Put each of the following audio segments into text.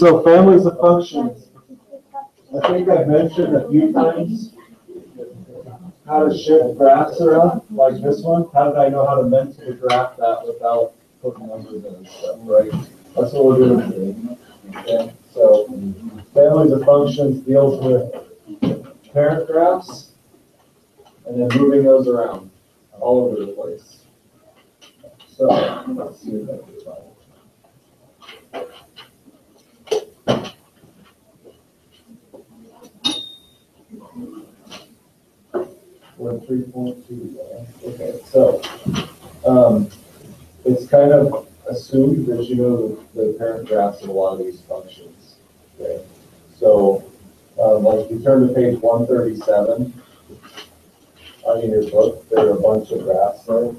So families of functions. I think I've mentioned a few times how to shift graphs around, like this one. How did I know how to mentally graph that without putting numbers in and stuff, right? That's what we're doing today. Okay, so families of functions deals with parent graphs and then moving those around all over the place. So let's see if I can find it. 3.2. Okay, so it's kind of assumed that you know the parent graphs of a lot of these functions. Okay, so like if you turn to page 137 in your book, there are a bunch of graphs there.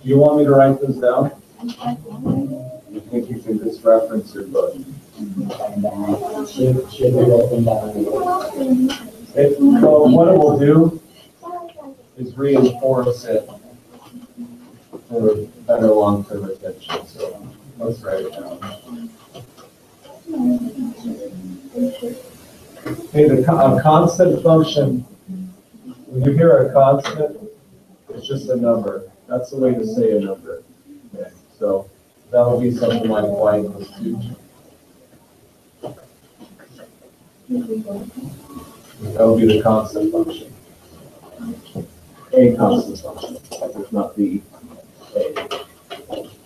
Do you want me to write this down? You think you can just reference your book? So what it will do is reinforce it for better long-term retention. So let's write it down. Okay, a constant function, when you hear a constant, it's just a number. That's the way to say a number. Okay, so that would be something like y equals 2. That would be the constant function. A constant function, if not the A.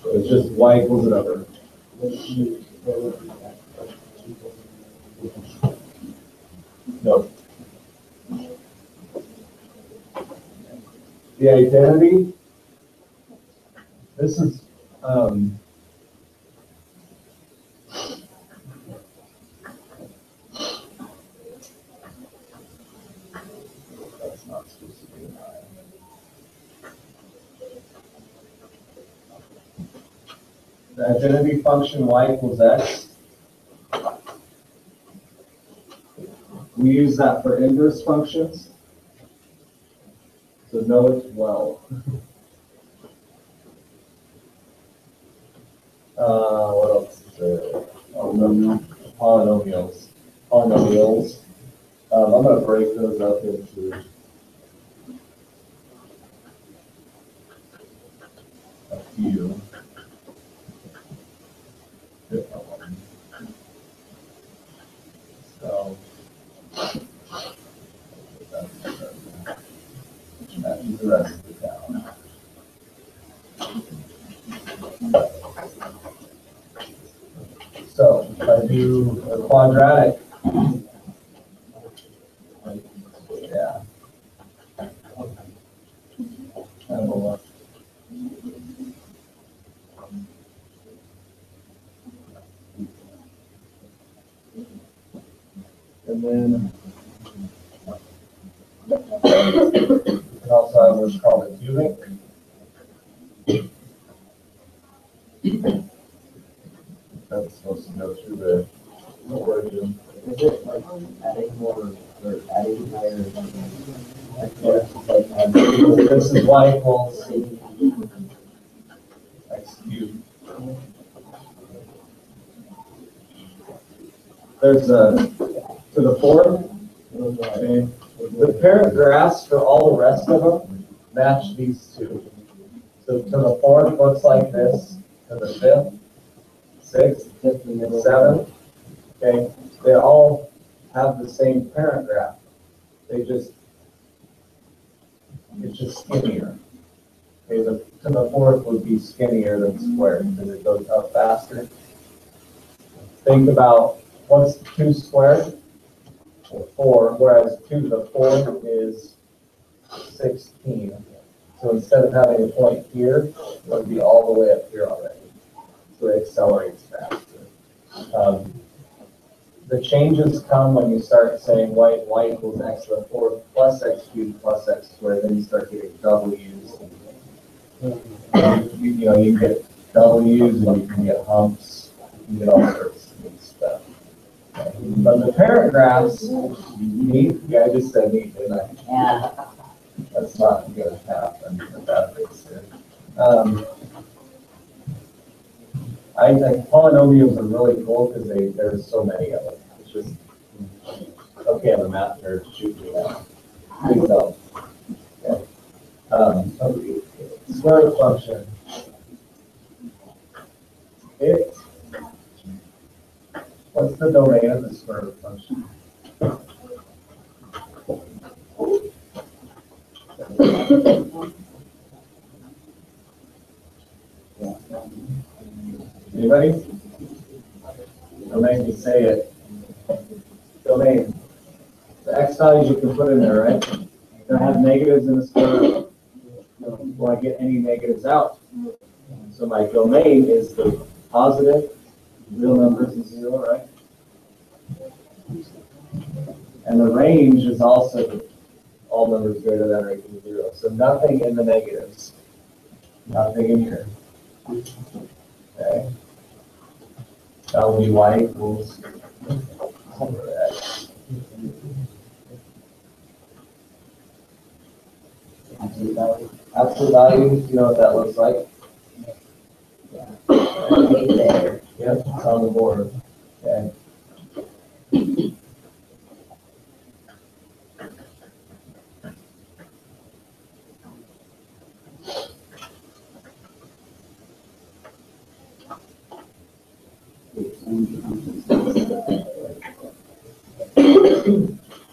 So it's just y equals a number. No. The identity, this is that's not supposed to be an I. The identity function y equals x. We use that for inverse functions. So know it well. What else is there? Oh, no. Polynomials. I'm going to break those up into a few different ones. So matches the rest of the town. So if I do a quadratic, yeah, and then we also have what's called a cubic. That's supposed to go through the origin. Is it like adding more or adding higher? This is y equals x cubed. There's a to the fourth. Okay. The parent graphs for all the rest of them match these two. So to the fourth looks like this. To the fifth, sixth, and seventh. Okay, they all have the same parent graph. It's just skinnier. Okay, to the fourth would be skinnier than squared because it goes up faster. Think about what's 2 squared? 4, whereas 2 to the 4th is 16. So instead of having a point here, it would be all the way up here already. So it accelerates faster. The changes come when you start saying y equals x to the 4th plus x cubed plus x squared. Then you start getting W's. You get W's, and you can get humps, you can get all sorts of neat stuff. But the parent graphs, neat, yeah, I just said neat, didn't I? Yeah. That's not going to happen with that base here. I think polynomials are really cool because there's so many of them. It's just, okay, I'm a math nerd, shoot me now. Please don't. Okay. Square root function. What's the domain of the square root function? Anybody? Domain, you say it. Domain. The x values you can put in there, right? Can I have negatives in the square root? Will I get any negatives out? So my domain is the positive, real numbers is 0, right? And the range is also all numbers greater than or equal to 0. So nothing in the negatives. Nothing in here. Okay. That will be y equals x. Absolute value. Absolute value, you know what that looks like? There. Yep, it's on the board. Okay.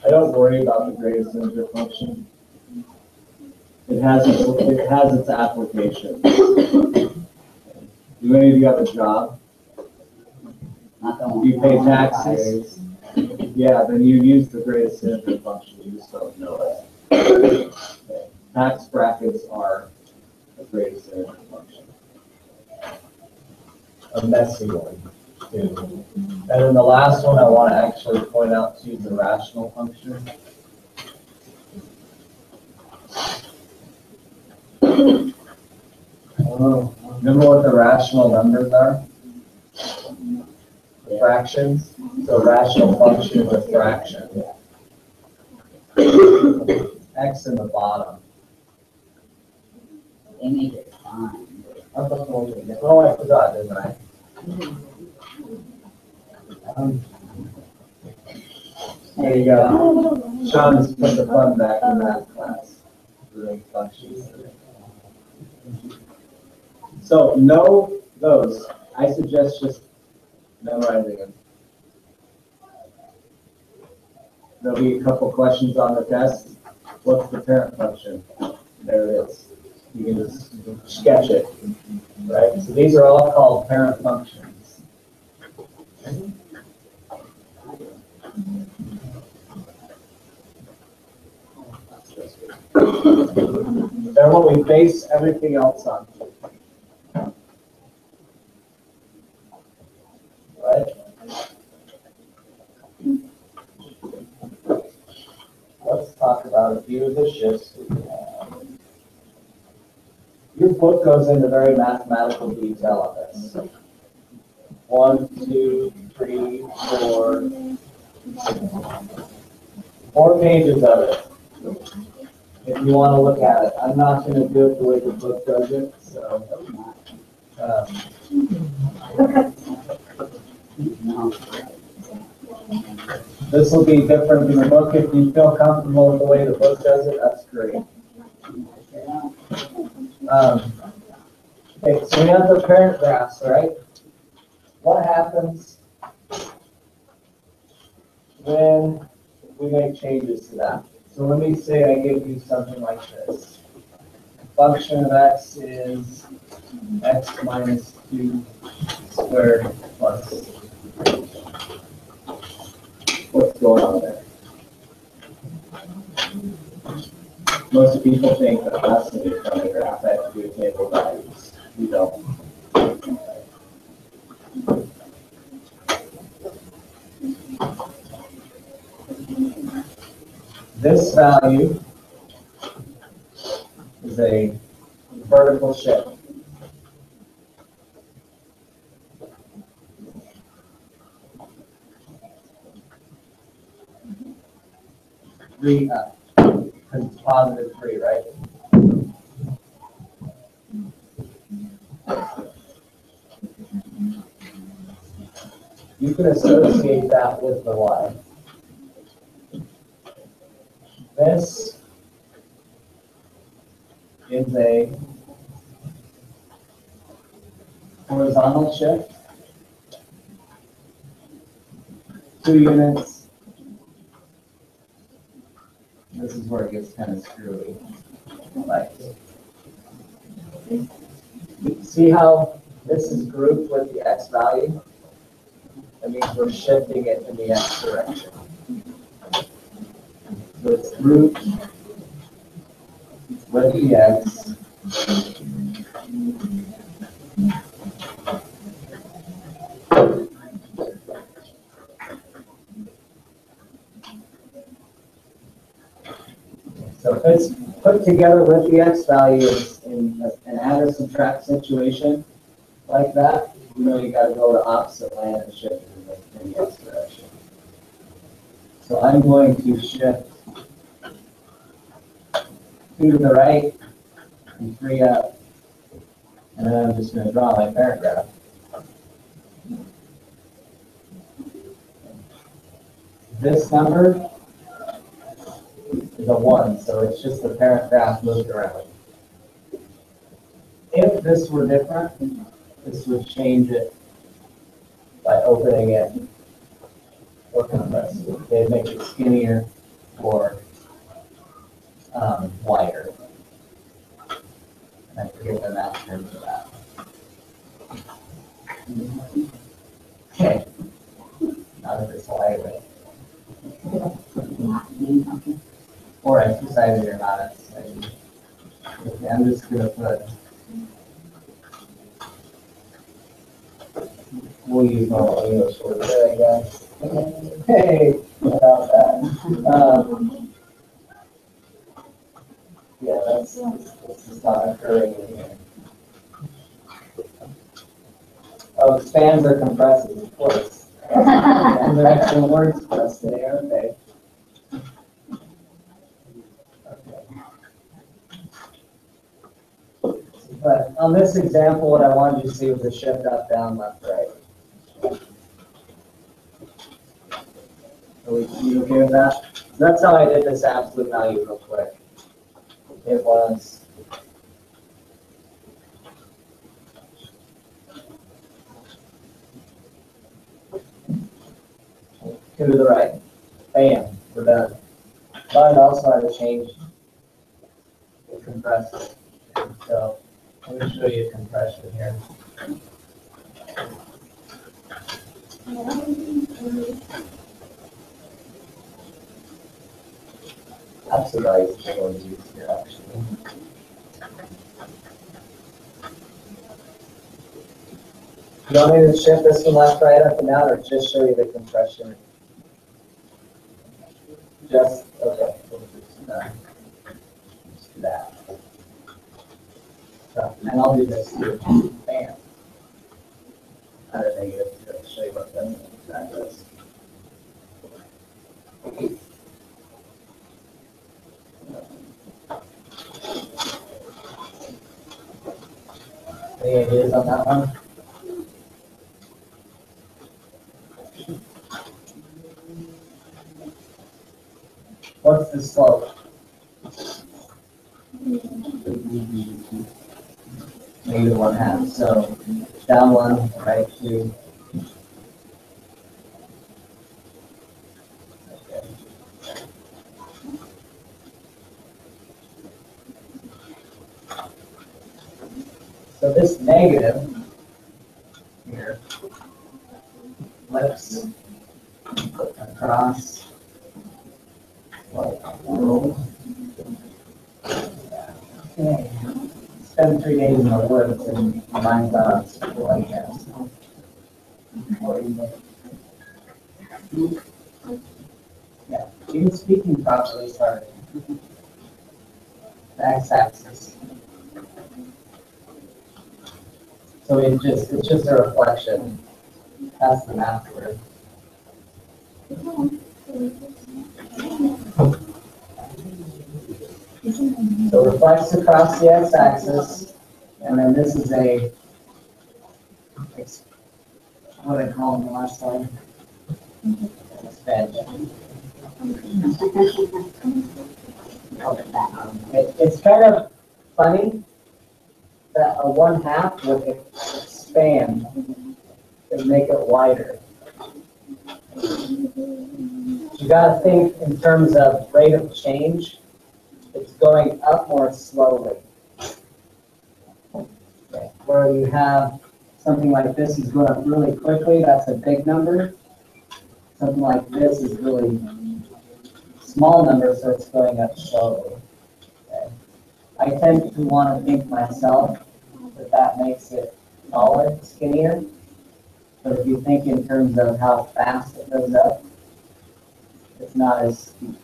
I don't worry about the greatest integer function. It has its application. Do any of you have a job? You pay taxes? Yeah, then you use the greatest integer function. You just don't know it. Okay. Tax brackets are the greatest integer function. A messy one, too. And then the last one I want to actually point out to you is the rational function. Remember what the rational numbers are? The fractions. So rational function is a fraction. X in the bottom. They made it fine. Oh, I forgot, didn't I? There you go. Sean's put the fun back in that class. Doing functions. So know those. I suggest just memorizing them. There'll be a couple questions on the test. What's the parent function? There it is. You can just sketch it, right? So these are all called parent functions. They're what we base everything else on. Right? Let's talk about a few of the shifts we have. Your book goes into very mathematical detail on this. 1, 2, 3, 4. 4 pages of it. If you want to look at it. I'm not going to do it the way the book does it, so. This will be different in the book. If you feel comfortable with the way the book does it, that's great. Okay, so we have the parent graphs, right? What happens when we make changes to that? So let me say I give you something like this. Function of x is x minus 2 squared plus. What's going on there? Most people think that that's going to be from the graph. I have to do table values. We don't. This value is a vertical shift. 3 up. Because it's positive 3, right? You can associate that with the y. This is a horizontal shift, 2 units. This is where it gets kind of screwy. Like, see how this is grouped with the x value? That means we're shifting it in the x direction. So it's grouped with the x. So if it's put together with the x values in an add or subtract situation like that, you know you got to go to opposite land and shift in the x direction. So I'm going to shift 2 to the right and 3 up, and then I'm just going to draw my parent graph. This number is a 1, so it's just the parent graph moved around. If this were different, this would change it by opening it or compressing it. They'd make it skinnier or wider. And I forget the math term for that. Okay. Not if it's wider. Or exercise or not exercise. Okay, I'm just going to put, we'll use normal English words there, I guess. Hey, about that. Yeah, that's not occurring in here. Oh, expands or compresses, of course. And the extra words for us today, aren't they? But on this example, what I wanted you to see was a shift up, down, left, right. Are you okay with that? That's how I did this absolute value real quick. It was to the right. Bam, we're done. But I also had to change the compressor. So let me show you compression here. Absolute value is going to use here actually. You want me to shift this from left, right, up, and down, or just show you the compression? Just, okay. Just do that. So, and I'll do this too. Bam. Not a negative. To show you what that does. Any ideas on that one? What's the slope? -1/2. So down 1, right 2. Okay. So this negative here flips across. Okay. Spend 3 days in the woods and find school, I guess. Yeah, even speaking properly, sorry. The x-axis. So it's just a reflection. That's the math word. So reflects across the x-axis, and then this is a, what did I call them the last slide? Expansion. It's kind of funny that a 1/2 would expand and make it wider. You gotta think in terms of rate of change. It's going up more slowly. Okay. Where you have something like this is going up really quickly, that's a big number. Something like this is really small number, so it's going up slowly. Okay. I tend to want to think myself that makes it taller, skinnier. But if you think in terms of how fast it goes up, it's not as steep.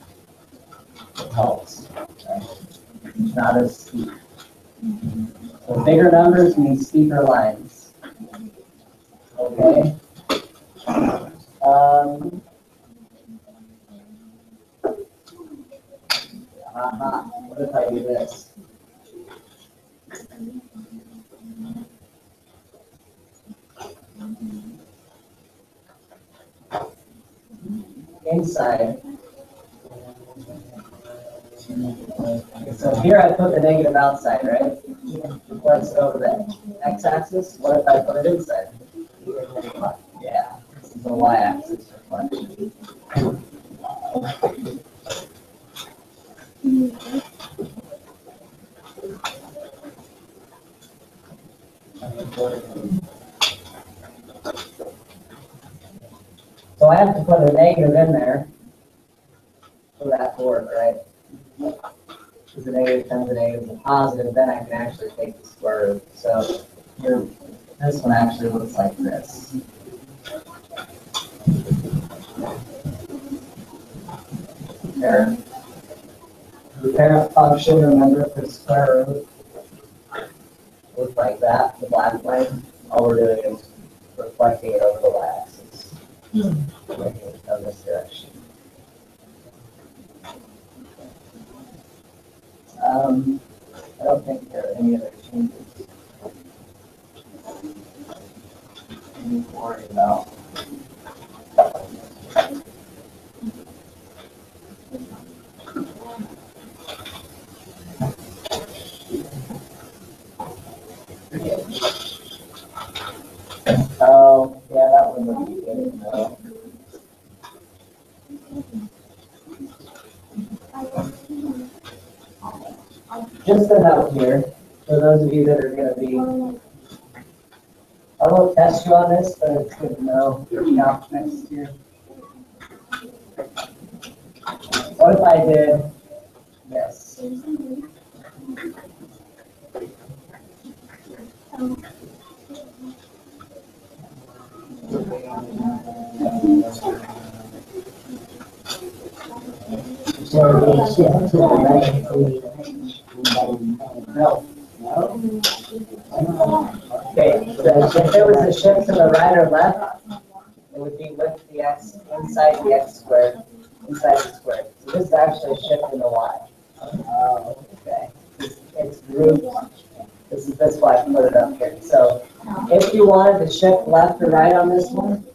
It helps. Right? It's not as steep. So bigger numbers mean steeper lines. Okay. What if I do this? Inside. So here I put the negative outside, right? Let's go over the x-axis. What if I put it inside? Yeah, this is the y-axis reflection. So I have to put a negative in there for that to work, right? Because the negative times the negative is a positive, then I can actually take the square root. So here, this one actually looks like this. The parent function, remember, for square root looks like that, the black line. All we're doing is reflecting it over the y-axis. Making it go this direction. I don't think there are any other changes I need to worry about. Oh, yeah, that one would be good. No. Just a note here, for those of you that are going to be, I won't test you on this, but it's good to know for calc next year. What if I did this? No. Okay, so if there was a shift to the right or left, it would be with the x inside the x squared, inside the square. So this is actually a shift in the y. Okay. It's grouped. That's why I put it up here. So if you wanted to shift left or right on this one,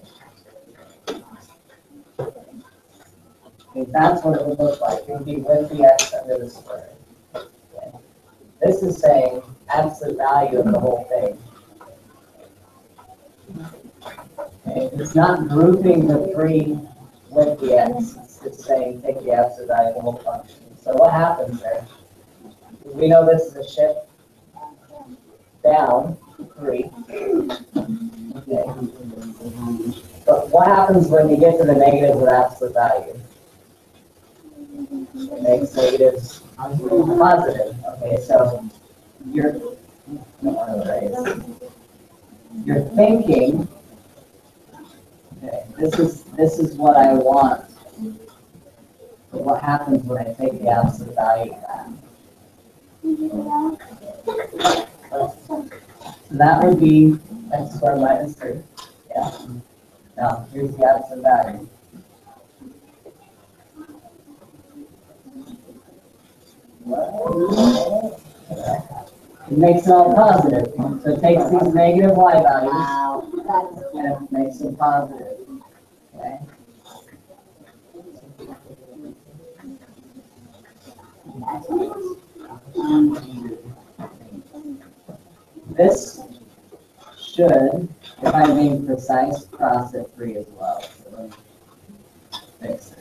okay, that's what it would look like. It would be with the x under the square. Okay. This is saying absolute value of the whole thing. Okay. It's not grouping the 3 with the x. It's saying take the absolute value of the whole function. So what happens there? We know this is a shift down 3. Okay. But what happens when you get to the negative with absolute value? It makes negatives positive. Okay, so you're thinking, okay, this is what I want. But what happens when I take the absolute value of that? So that would be x squared minus 3. Yeah. Now, here's the absolute value. It makes it all positive. So it takes these negative y values and it makes them positive. Okay? This should, if I'm being precise, cross at 3 as well. So let me fix it.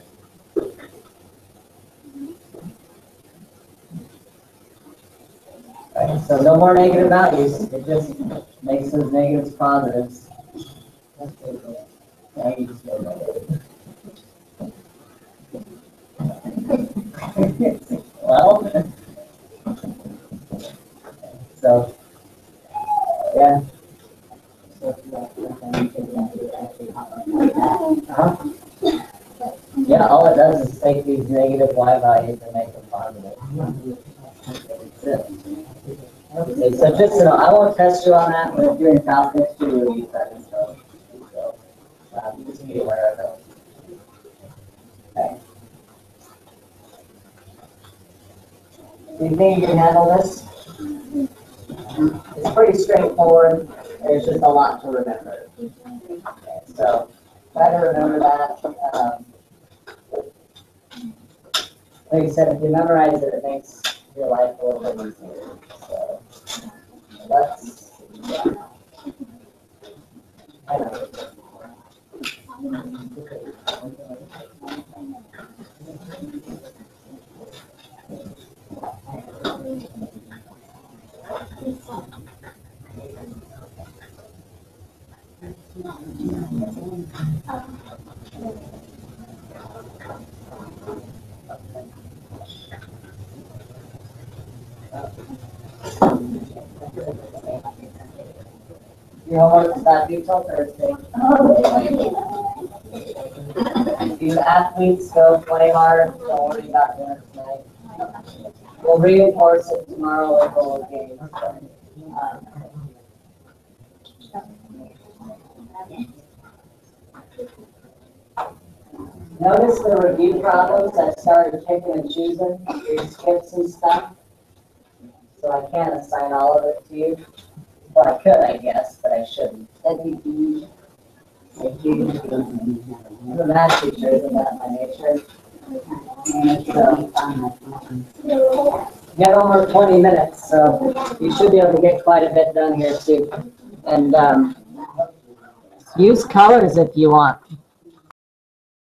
Okay, so no more negative values. It just makes those negatives positives. Okay, you just go negative. Well, so, yeah. Yeah, all it does is take these negative y values and make them positive. That's it. Okay, so just so I won't test you on that, but if you're in calculus, you will use that info. So, just be aware of it. Okay. Do you think you can handle this? It's pretty straightforward. There's just a lot to remember. Okay, so try to remember that. Like I said, if you memorize it, it makes your life a little bit easier. So let's. I know. Your homework is not due till Thursday. You athletes go play hard. Don't worry about dinner tonight. We'll reinforce it tomorrow with all the games. Notice the review problems. I started picking and choosing your skips and stuff. So I can't assign all of it to you. Well, I could, I guess, but I shouldn't. I'm a math teacher, isn't that my nature? So, you have over 20 minutes, so you should be able to get quite a bit done here too. And use colors if you want.